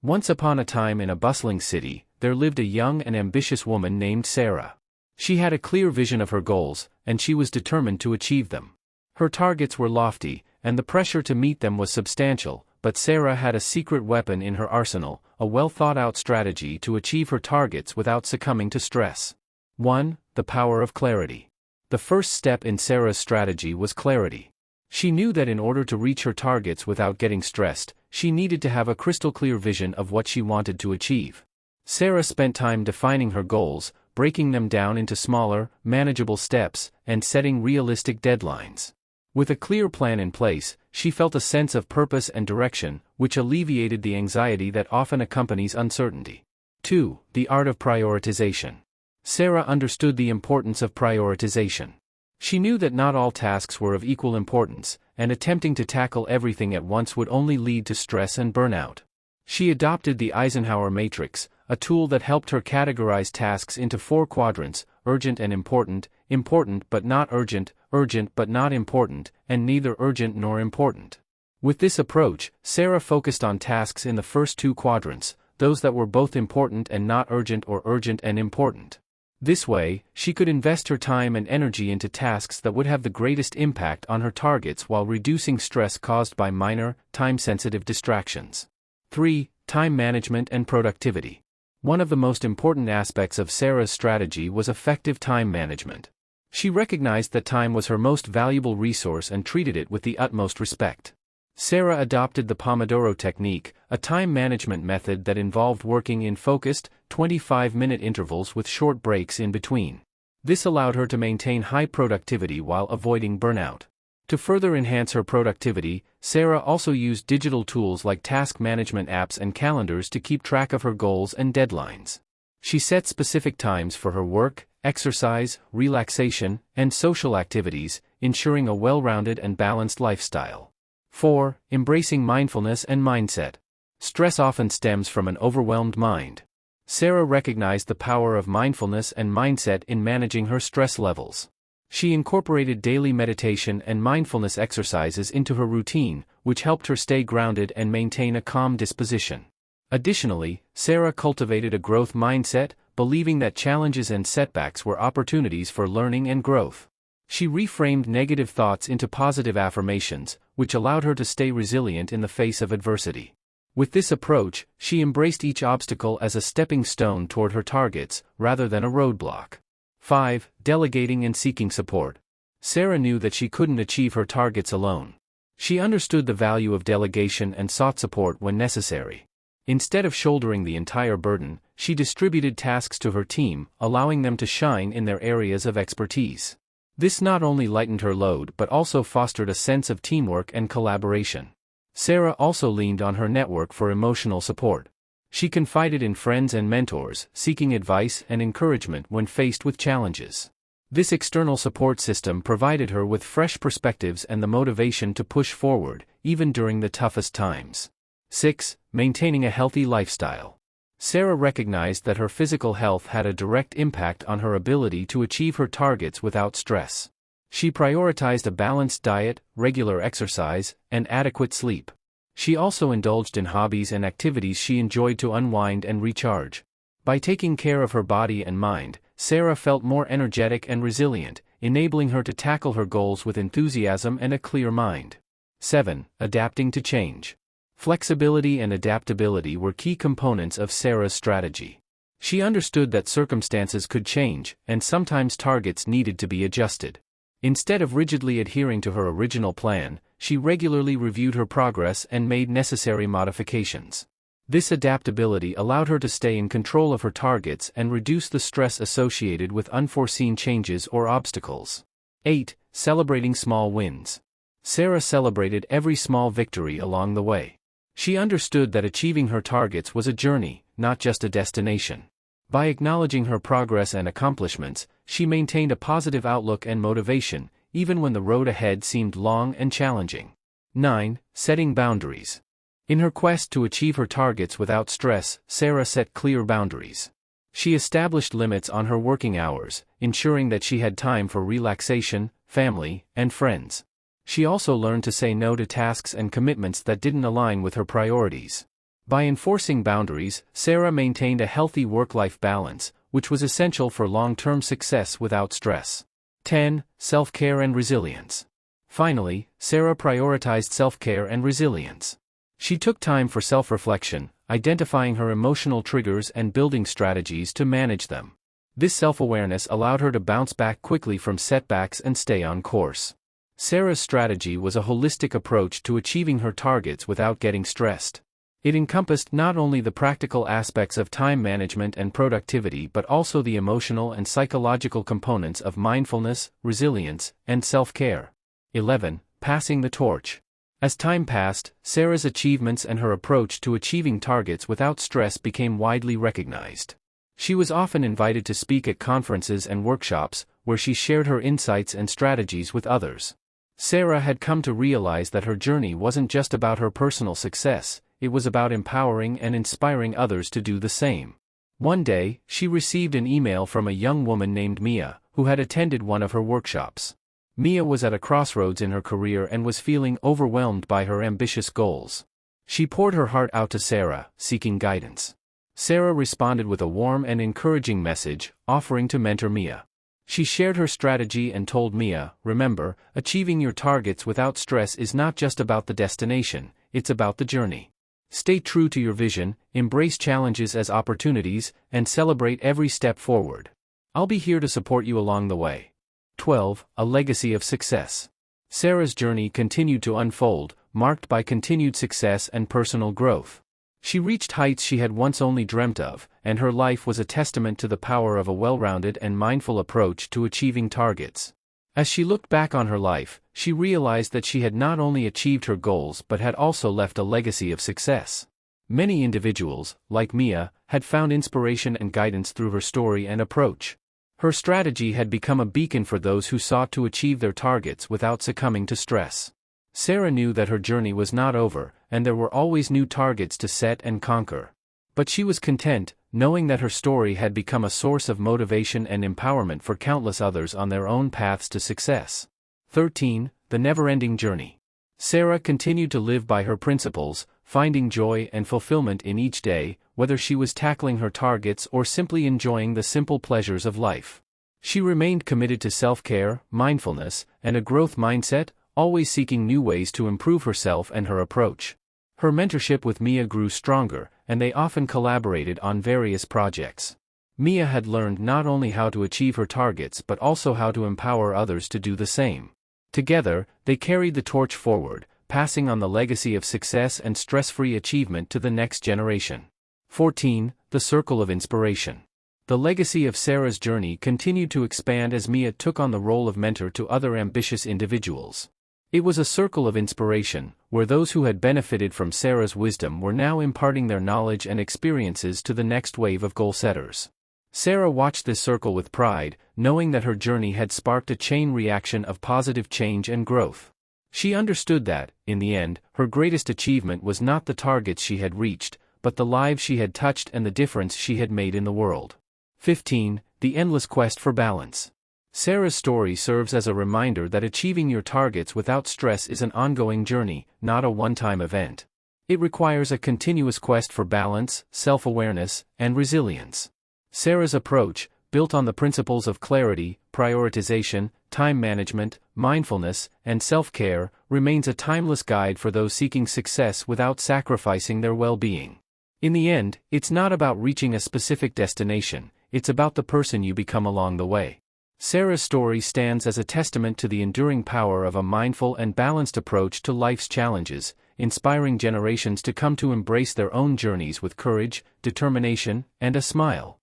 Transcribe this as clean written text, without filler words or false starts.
Once upon a time in a bustling city, there lived a young and ambitious woman named Sarah. She had a clear vision of her goals, and she was determined to achieve them. Her targets were lofty, and the pressure to meet them was substantial, but Sarah had a secret weapon in her arsenal, a well-thought-out strategy to achieve her targets without succumbing to stress. 1. The power of clarity. The first step in Sarah's strategy was clarity. She knew that in order to reach her targets without getting stressed, she needed to have a crystal-clear vision of what she wanted to achieve. Sarah spent time defining her goals, breaking them down into smaller, manageable steps, and setting realistic deadlines. With a clear plan in place, she felt a sense of purpose and direction, which alleviated the anxiety that often accompanies uncertainty. 2. The art of prioritization. Sarah understood the importance of prioritization. She knew that not all tasks were of equal importance, and attempting to tackle everything at once would only lead to stress and burnout. She adopted the Eisenhower matrix, a tool that helped her categorize tasks into 4 quadrants: urgent and important, important but not urgent, urgent but not important, and neither urgent nor important. With this approach, Sarah focused on tasks in the first 2 quadrants, those that were both important and not urgent or urgent and important. This way, she could invest her time and energy into tasks that would have the greatest impact on her targets while reducing stress caused by minor, time-sensitive distractions. 3. Time management and productivity. One of the most important aspects of Sarah's strategy was effective time management. She recognized that time was her most valuable resource and treated it with the utmost respect. Sarah adopted the Pomodoro technique, a time management method that involved working in focused, 25-minute intervals with short breaks in between. This allowed her to maintain high productivity while avoiding burnout. To further enhance her productivity, Sarah also used digital tools like task management apps and calendars to keep track of her goals and deadlines. She set specific times for her work, exercise, relaxation, and social activities, ensuring a well-rounded and balanced lifestyle. 4. Embracing mindfulness and mindset. Stress often stems from an overwhelmed mind. Sarah recognized the power of mindfulness and mindset in managing her stress levels. She incorporated daily meditation and mindfulness exercises into her routine, which helped her stay grounded and maintain a calm disposition. Additionally, Sarah cultivated a growth mindset, believing that challenges and setbacks were opportunities for learning and growth. She reframed negative thoughts into positive affirmations, which allowed her to stay resilient in the face of adversity. With this approach, she embraced each obstacle as a stepping stone toward her targets, rather than a roadblock. 5. Delegating and seeking support. Sarah knew that she couldn't achieve her targets alone. She understood the value of delegation and sought support when necessary. Instead of shouldering the entire burden, she distributed tasks to her team, allowing them to shine in their areas of expertise. This not only lightened her load but also fostered a sense of teamwork and collaboration. Sarah also leaned on her network for emotional support. She confided in friends and mentors, seeking advice and encouragement when faced with challenges. This external support system provided her with fresh perspectives and the motivation to push forward, even during the toughest times. 6. Maintaining a healthy lifestyle. Sarah recognized that her physical health had a direct impact on her ability to achieve her targets without stress. She prioritized a balanced diet, regular exercise, and adequate sleep. She also indulged in hobbies and activities she enjoyed to unwind and recharge. By taking care of her body and mind, Sarah felt more energetic and resilient, enabling her to tackle her goals with enthusiasm and a clear mind. 7. Adapting to change. Flexibility and adaptability were key components of Sarah's strategy. She understood that circumstances could change, and sometimes targets needed to be adjusted. Instead of rigidly adhering to her original plan, she regularly reviewed her progress and made necessary modifications. This adaptability allowed her to stay in control of her targets and reduce the stress associated with unforeseen changes or obstacles. 8. Celebrating small wins. Sarah celebrated every small victory along the way. She understood that achieving her targets was a journey, not just a destination. By acknowledging her progress and accomplishments, she maintained a positive outlook and motivation, even when the road ahead seemed long and challenging. 9. Setting boundaries. In her quest to achieve her targets without stress, Sarah set clear boundaries. She established limits on her working hours, ensuring that she had time for relaxation, family, and friends. She also learned to say no to tasks and commitments that didn't align with her priorities. By enforcing boundaries, Sarah maintained a healthy work-life balance, which was essential for long-term success without stress. 10. Self-care and resilience. Finally, Sarah prioritized self-care and resilience. She took time for self-reflection, identifying her emotional triggers and building strategies to manage them. This self-awareness allowed her to bounce back quickly from setbacks and stay on course. Sarah's strategy was a holistic approach to achieving her targets without getting stressed. It encompassed not only the practical aspects of time management and productivity but also the emotional and psychological components of mindfulness, resilience, and self-care. 11. Passing the torch. As time passed, Sarah's achievements and her approach to achieving targets without stress became widely recognized. She was often invited to speak at conferences and workshops, where she shared her insights and strategies with others. Sarah had come to realize that her journey wasn't just about her personal success, it was about empowering and inspiring others to do the same. One day, she received an email from a young woman named Mia, who had attended one of her workshops. Mia was at a crossroads in her career and was feeling overwhelmed by her ambitious goals. She poured her heart out to Sarah, seeking guidance. Sarah responded with a warm and encouraging message, offering to mentor Mia. She shared her strategy and told Mia, "Remember, achieving your targets without stress is not just about the destination, it's about the journey. Stay true to your vision, embrace challenges as opportunities, and celebrate every step forward. I'll be here to support you along the way." 12. A legacy of success. Sarah's journey continued to unfold, marked by continued success and personal growth. She reached heights she had once only dreamt of, and her life was a testament to the power of a well-rounded and mindful approach to achieving targets. As she looked back on her life, she realized that she had not only achieved her goals but had also left a legacy of success. Many individuals, like Mia, had found inspiration and guidance through her story and approach. Her strategy had become a beacon for those who sought to achieve their targets without succumbing to stress. Sarah knew that her journey was not over, and there were always new targets to set and conquer. But she was content, knowing that her story had become a source of motivation and empowerment for countless others on their own paths to success. 13. The never-ending journey. Sarah continued to live by her principles, finding joy and fulfillment in each day, whether she was tackling her targets or simply enjoying the simple pleasures of life. She remained committed to self-care, mindfulness, and a growth mindset, always seeking new ways to improve herself and her approach. Her mentorship with Mia grew stronger, and they often collaborated on various projects. Mia had learned not only how to achieve her targets but also how to empower others to do the same. Together, they carried the torch forward, passing on the legacy of success and stress-free achievement to the next generation. 14. The circle of inspiration. The legacy of Sarah's journey continued to expand as Mia took on the role of mentor to other ambitious individuals. It was a circle of inspiration, where those who had benefited from Sarah's wisdom were now imparting their knowledge and experiences to the next wave of goal-setters. Sarah watched this circle with pride, knowing that her journey had sparked a chain reaction of positive change and growth. She understood that, in the end, her greatest achievement was not the targets she had reached, but the lives she had touched and the difference she had made in the world. 15. The endless quest for balance. Sarah's story serves as a reminder that achieving your targets without stress is an ongoing journey, not a one-time event. It requires a continuous quest for balance, self-awareness, and resilience. Sarah's approach, built on the principles of clarity, prioritization, time management, mindfulness, and self-care, remains a timeless guide for those seeking success without sacrificing their well-being. In the end, it's not about reaching a specific destination, it's about the person you become along the way. Sarah's story stands as a testament to the enduring power of a mindful and balanced approach to life's challenges, inspiring generations to come to embrace their own journeys with courage, determination, and a smile.